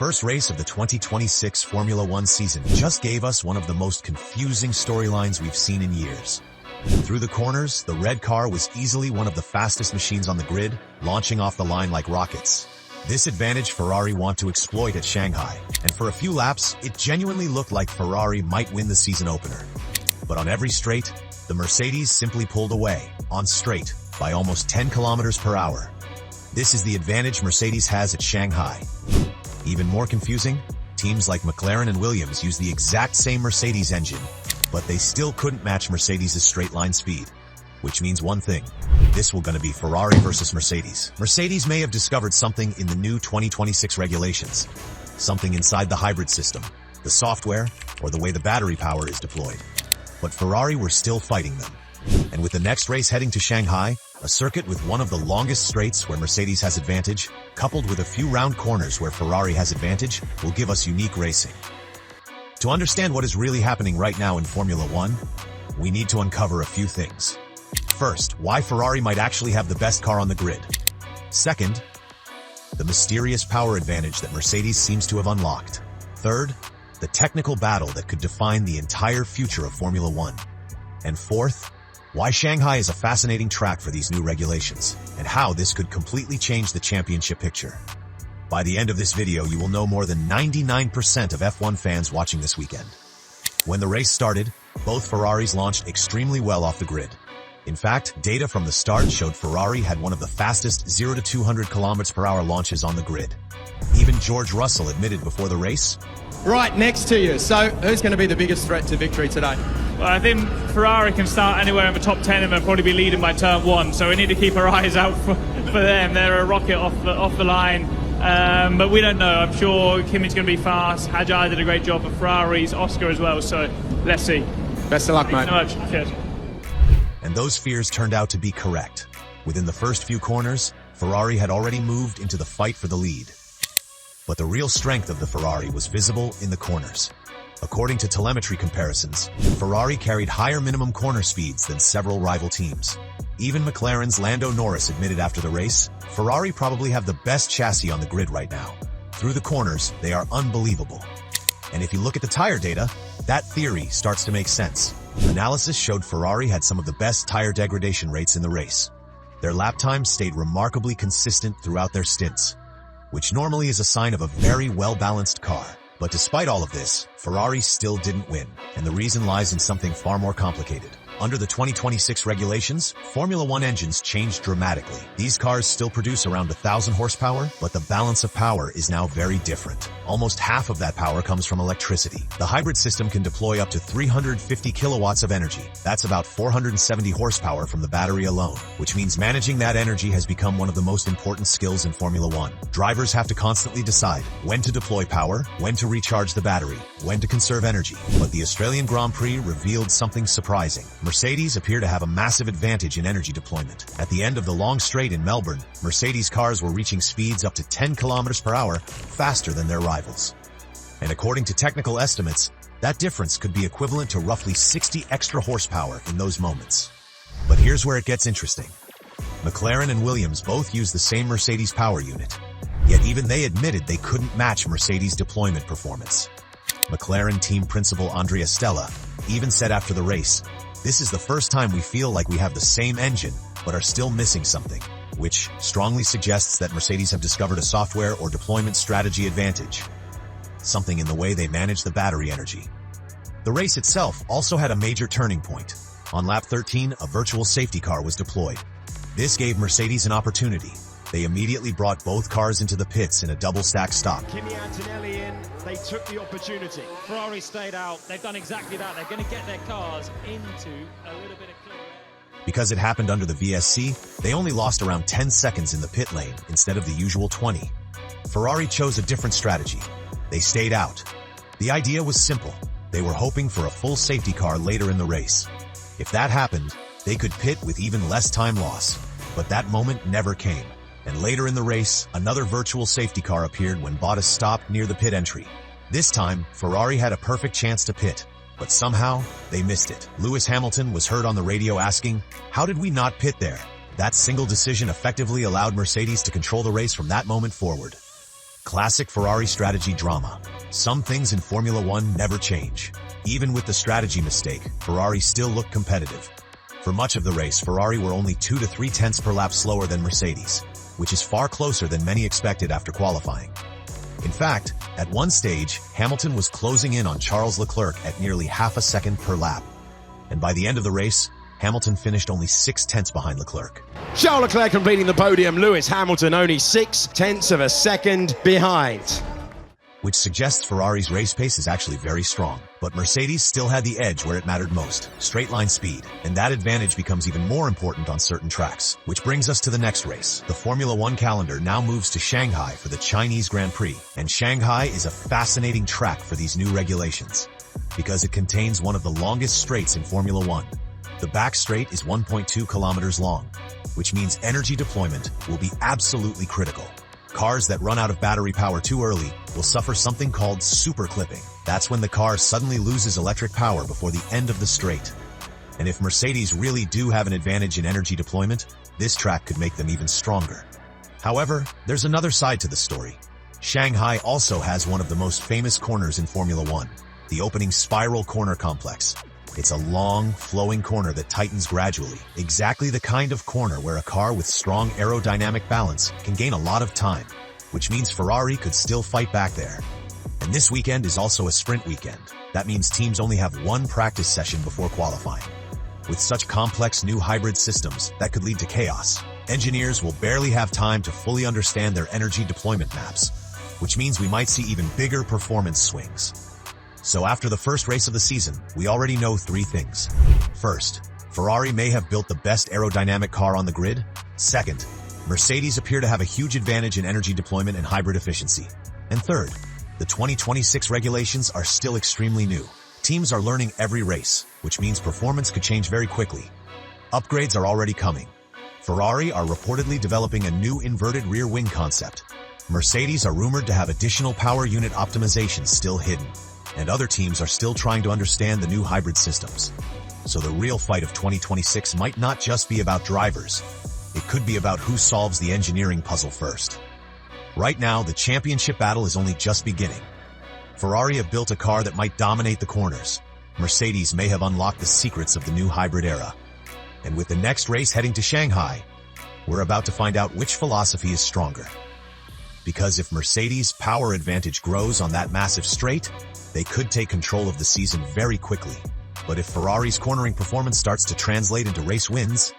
first race of the 2026 Formula One season just gave us one of the most confusing storylines we've seen in years. Through the corners, the red car was easily one of the fastest machines on the grid, launching off the line like rockets. This advantage Ferrari want to exploit at Shanghai, and for a few laps, it genuinely looked like Ferrari might win the season opener. But on every straight, the Mercedes simply pulled away, on straight, by almost 10 kilometers per hour. This is the advantage Mercedes has at Shanghai. Even more confusing, teams like McLaren and Williams use the exact same Mercedes engine, but they still couldn't match Mercedes' straight-line speed. Which means one thing, this will gonna be Ferrari versus Mercedes. Mercedes may have discovered something in the new 2026 regulations. Something inside the hybrid system, the software, or the way the battery power is deployed. But Ferrari were still fighting them. And with the next race heading to Shanghai, a circuit with one of the longest straights where Mercedes has advantage, coupled with a few round corners where Ferrari has advantage, will give us unique racing. To understand what is really happening right now in Formula One, we need to uncover a few things. First, why Ferrari might actually have the best car on the grid. Second, the mysterious power advantage that Mercedes seems to have unlocked. Third, the technical battle that could define the entire future of Formula One. And fourth, why Shanghai is a fascinating track for these new regulations, and how this could completely change the championship picture. By the end of this video, you will know more than 99% of F1 fans watching this weekend. When the race started, both Ferraris launched extremely well off the grid. In fact, data from the start showed Ferrari had one of the fastest 0 to 200 km per hour launches on the grid. Even George Russell admitted before the race, right next to you. So who's going to be the biggest threat to victory today? Well, I think Ferrari can start anywhere in the top 10 and they'll probably be leading by turn 1. So we need to keep our eyes out for them. They're a rocket off the line. But we don't know. I'm sure Kimi's going to be fast. Hajai did a great job for Ferraris, Oscar as well. So let's see. Best of luck, mate. Thanks so much. Cheers. and those fears turned out to be correct. Within the first few corners, Ferrari had already moved into the fight for the lead. But the real strength of the Ferrari was visible in the corners. According to telemetry comparisons, Ferrari carried higher minimum corner speeds than several rival teams. Even McLaren's Lando Norris admitted after the race, Ferrari probably have the best chassis on the grid right now. Through the corners, they are unbelievable. And if you look at the tire data, that theory starts to make sense. Analysis showed Ferrari had some of the best tire degradation rates in the race. Their lap times stayed remarkably consistent throughout their stints, which normally is a sign of a very well-balanced car. But despite all of this, Ferrari still didn't win, and the reason lies in something far more complicated. Under the 2026 regulations, Formula One engines changed dramatically. These cars still produce around 1,000 horsepower, but the balance of power is now very different. Almost half of that power comes from electricity. The hybrid system can deploy up to 350 kilowatts of energy. That's about 470 horsepower from the battery alone, which means managing that energy has become one of the most important skills in Formula One. Drivers have to constantly decide when to deploy power, when to recharge the battery, when to conserve energy. But the Australian Grand Prix revealed something surprising. Mercedes appear to have a massive advantage in energy deployment. At the end of the long straight in Melbourne, Mercedes cars were reaching speeds up to 10 kilometers per hour faster than their rivals. And according to technical estimates, that difference could be equivalent to roughly 60 extra horsepower in those moments. But here's where it gets interesting. McLaren and Williams both use the same Mercedes power unit, yet even they admitted they couldn't match Mercedes' deployment performance. McLaren team principal Andrea Stella even said after the race, "This is the first time we feel like we have the same engine, but are still missing something," which strongly suggests that Mercedes have discovered a software or deployment strategy advantage, something in the way they manage the battery energy. The race itself also had a major turning point. On lap 13, a virtual safety car was deployed. This gave Mercedes an opportunity. They immediately brought both cars into the pits in a double-stack stop. Kimi Antonelli in, they took the opportunity. Ferrari stayed out. They've done exactly that. They're going to get their cars into a little bit of clear air. Because it happened under the VSC, they only lost around 10 seconds in the pit lane instead of the usual 20. Ferrari chose a different strategy. They stayed out. The idea was simple. They were hoping for a full safety car later in the race. If that happened, they could pit with even less time loss. But that moment never came. And later in the race, another virtual safety car appeared when Bottas stopped near the pit entry. This time, Ferrari had a perfect chance to pit, but somehow, they missed it. Lewis Hamilton was heard on the radio asking, "How did we not pit there?" That single decision effectively allowed Mercedes to control the race from that moment forward. Classic Ferrari strategy drama. Some things in Formula One never change. Even with the strategy mistake, Ferrari still looked competitive. For much of the race, Ferrari were only 2 to 3 tenths per lap slower than Mercedes, which is far closer than many expected after qualifying. In fact, at one stage, Hamilton was closing in on Charles Leclerc at nearly half a second per lap. And by the end of the race, Hamilton finished only 6 tenths behind Leclerc. Charles Leclerc completing the podium. Lewis Hamilton only 6 tenths of a second behind. Which suggests Ferrari's race pace is actually very strong. But Mercedes still had the edge where it mattered most, straight line speed. And that advantage becomes even more important on certain tracks. Which brings us to the next race. The Formula One calendar now moves to Shanghai for the Chinese Grand Prix. And Shanghai is a fascinating track for these new regulations, because it contains one of the longest straights in Formula One. The back straight is 1.2 kilometers long, which means energy deployment will be absolutely critical. Cars that run out of battery power too early will suffer something called super clipping. That's when the car suddenly loses electric power before the end of the straight. And if Mercedes really do have an advantage in energy deployment, this track could make them even stronger. However, there's another side to the story. Shanghai also has one of the most famous corners in Formula One, the opening spiral corner complex. It's a long, flowing corner that tightens gradually, exactly the kind of corner where a car with strong aerodynamic balance can gain a lot of time, which means Ferrari could still fight back there. And this weekend is also a sprint weekend. That means teams only have one practice session before qualifying. With such complex new hybrid systems, that could lead to chaos. Engineers will barely have time to fully understand their energy deployment maps, which means we might see even bigger performance swings. So after the first race of the season, we already know 3 things. First, Ferrari may have built the best aerodynamic car on the grid. Second, Mercedes appear to have a huge advantage in energy deployment and hybrid efficiency. And third, the 2026 regulations are still extremely new. Teams are learning every race, which means performance could change very quickly. Upgrades are already coming. Ferrari are reportedly developing a new inverted rear wing concept. Mercedes are rumored to have additional power unit optimizations still hidden. And other teams are still trying to understand the new hybrid systems. So the real fight of 2026 might not just be about drivers. It could be about who solves the engineering puzzle first. Right now, the championship battle is only just beginning. Ferrari have built a car that might dominate the corners. Mercedes may have unlocked the secrets of the new hybrid era. And with the next race heading to Shanghai, we're about to find out which philosophy is stronger. Because if Mercedes' power advantage grows on that massive straight, they could take control of the season very quickly. But if Ferrari's cornering performance starts to translate into race wins,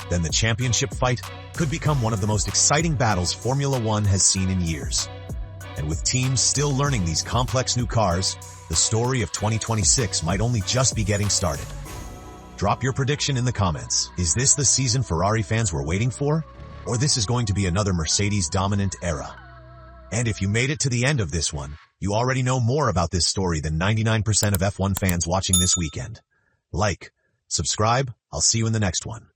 then the championship fight could become one of the most exciting battles Formula One has seen in years. And with teams still learning these complex new cars, the story of 2026 might only just be getting started. Drop your prediction in the comments. Is this the season Ferrari fans were waiting for? Or this is going to be another Mercedes-dominant era? And if you made it to the end of this one, you already know more about this story than 99% of F1 fans watching this weekend. Like, subscribe, I'll see you in the next one.